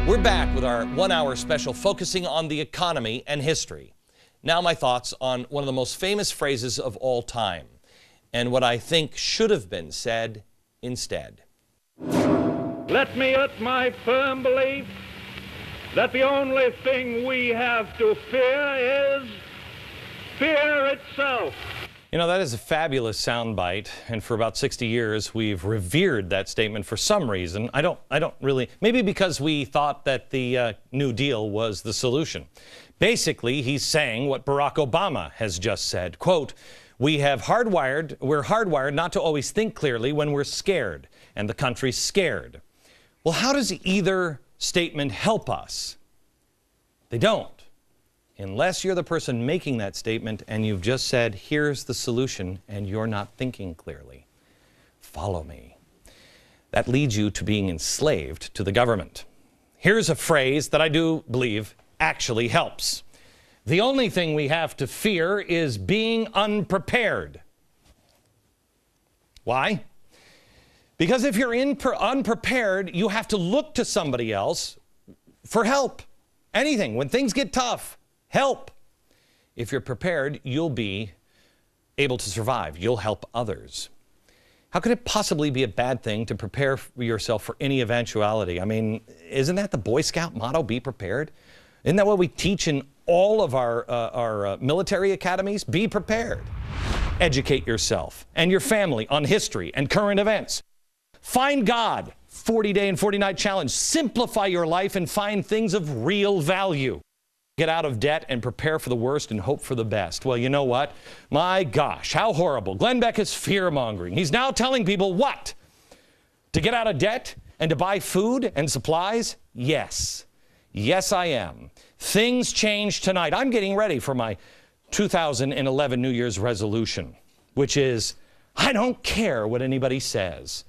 We're back with our 1-hour special focusing on the economy and history. Now my thoughts on one of the most famous phrases of all time, and what I think should have been said instead. Let me put my firm belief that the only thing we have to fear is fear itself. You know, that is a fabulous soundbite, and for about 60 years we've revered that statement for some reason. I don't really, maybe because we thought that the New Deal was the solution. Basically, he's saying what Barack Obama has just said, quote, we're hardwired not to always think clearly when we're scared, and the country's scared. Well, how does either statement help us? They don't. Unless you're the person making that statement and you've just said, here's the solution, and you're not thinking clearly. Follow me. That leads you to being enslaved to the government. Here's a phrase that I do believe actually helps. The only thing we have to fear is being unprepared. Why? Because if you're unprepared, you have to look to somebody else for help. Anything. When things get tough, help. If you're prepared, you'll be able to survive. You'll help others. How could it possibly be a bad thing to prepare yourself for any eventuality? I mean, isn't that the Boy Scout motto, be prepared? Isn't that what we teach in all of our military academies? Be prepared. Educate yourself and your family on history and current events. Find God, 40-day and 40-night challenge. Simplify your life and find things of real value. Get out of debt and prepare for the worst and hope for the best. Well, you know what? My gosh, how horrible. Glenn Beck is fear-mongering. He's now telling people what? To get out of debt and to buy food and supplies? Yes. Yes, I am. Things change tonight. I'm getting ready for my 2011 New Year's resolution, which is, I don't care what anybody says.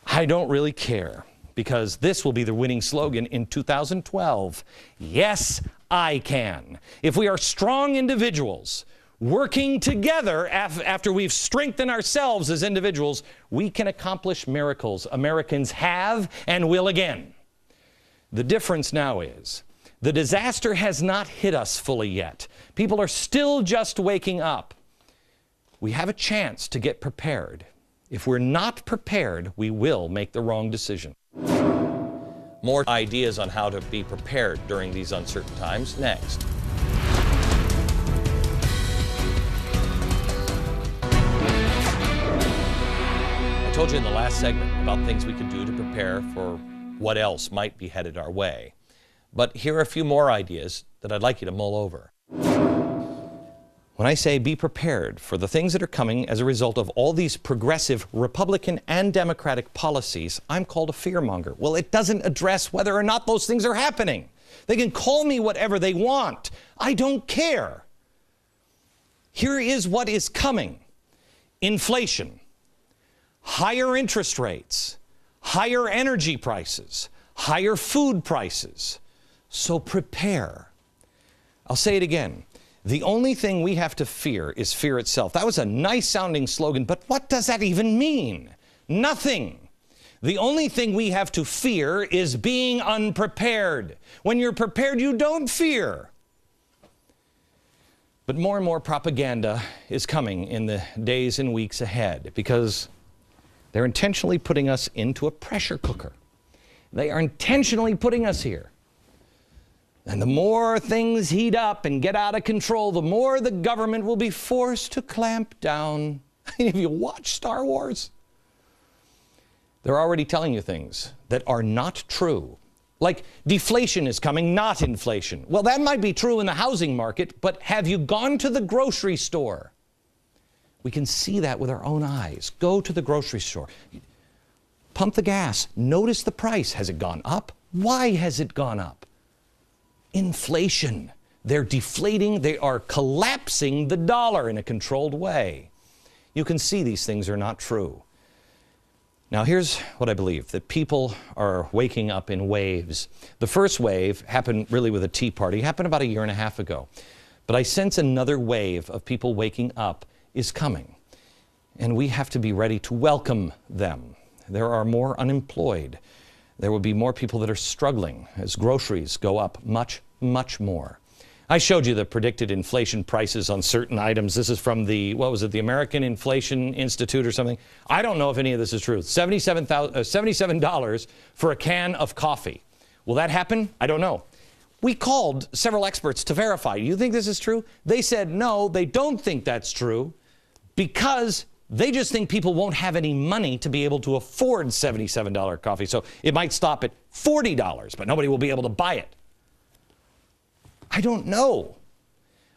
I don't really care, because this will be the winning slogan in 2012. Yes, I can. If we are strong individuals working together after we've strengthened ourselves as individuals, we can accomplish miracles Americans have and will again. The difference now is the disaster has not hit us fully yet. People are still just waking up. We have a chance to get prepared. If we're not prepared, we will make the wrong decision. More ideas on how to be prepared during these uncertain times next. I told you in the last segment about things we could do to prepare for what else might be headed our way. But here are a few more ideas that I'd like you to mull over. When I say be prepared for the things that are coming as a result of all these progressive Republican and Democratic policies, I'm called a fearmonger. Well, it doesn't address whether or not those things are happening. They can call me whatever they want. I don't care. Here is what is coming. Inflation, higher interest rates, higher energy prices, higher food prices. So prepare. I'll say it again. The only thing we have to fear is fear itself. That was a nice sounding slogan, but what does that even mean? Nothing. The only thing we have to fear is being unprepared. When you're prepared, you don't fear. But more and more propaganda is coming in the days and weeks ahead because they're intentionally putting us into a pressure cooker. They are intentionally putting us here. And the more things heat up and get out of control, the more the government will be forced to clamp down. If you watch Star Wars, they're already telling you things that are not true. Like deflation is coming, not inflation. Well, that might be true in the housing market, but have you gone to the grocery store? We can see that with our own eyes. Go to the grocery store. Pump the gas. Notice the price. Has it gone up? Why has it gone up? Inflation. They're deflating. They are collapsing the dollar in a controlled way. You can see these things are not true. Now, here's what I believe, that people are waking up in waves. The first wave happened really with the Tea Party, happened about 1.5 years ago. But I sense another wave of people waking up is coming. And we have to be ready to welcome them. There are more unemployed. there will be more people that are struggling as groceries go up much, much more. I showed you the predicted inflation prices on certain items. This is from the, what was it, the American Inflation Institute or something? I don't know if any of this is true. $77 for a can of coffee. Will that happen? I don't know. We called several experts to verify. You think this is true? They said no, they don't think that's true because they just think people won't have any money to be able to afford $77 coffee. So it might stop at $40, but nobody will be able to buy it. I don't know.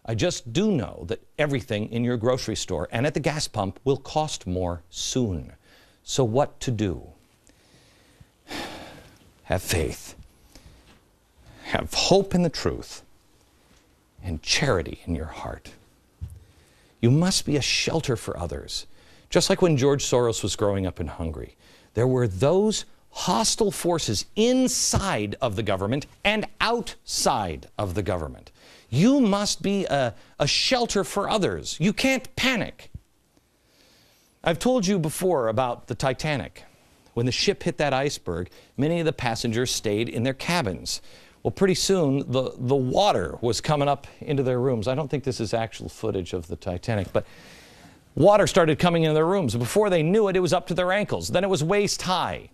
I just do know that everything in your grocery store and at the gas pump will cost more soon. So what to do? Have faith. Have hope in the truth and charity in your heart. You must be a shelter for others. Just like when George Soros was growing up in Hungary, there were those hostile forces inside of the government and outside of the government. You must be a shelter for others. You can't panic. I've told you before about the Titanic. When the ship hit that iceberg, many of the passengers stayed in their cabins. Well, pretty soon, the water was coming up into their rooms. I don't think this is actual footage of the Titanic, but water started coming into their rooms. Before they knew it, it was up to their ankles. Then it was waist high.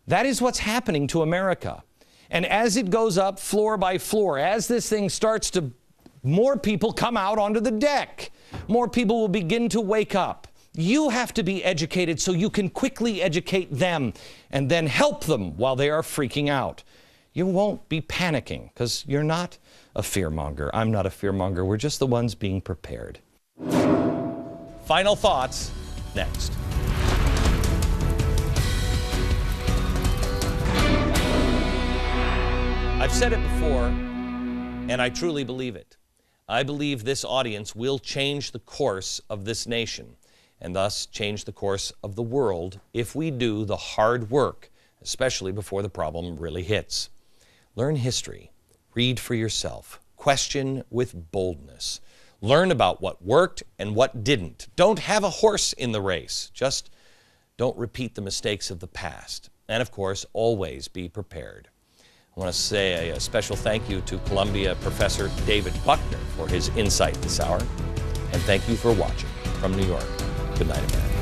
That is what's happening to America. And as it goes up floor by floor, as this thing starts to, more people come out onto the deck. More people will begin to wake up. You have to be educated so you can quickly educate them and then help them while they are freaking out. You won't be panicking because you're not a fearmonger. I'm not a fearmonger. We're just the ones being prepared. Final thoughts next. I've said it before, and I truly believe it. I believe this audience will change the course of this nation and thus change the course of the world if we do the hard work, especially before the problem really hits. Learn history, read for yourself, question with boldness, learn about what worked and what didn't. Don't have a horse in the race, just don't repeat the mistakes of the past. And of course, always be prepared. I want to say a special thank you to Columbia Professor David Buckner for his insight this hour. And thank you for watching from New York. Good night, America.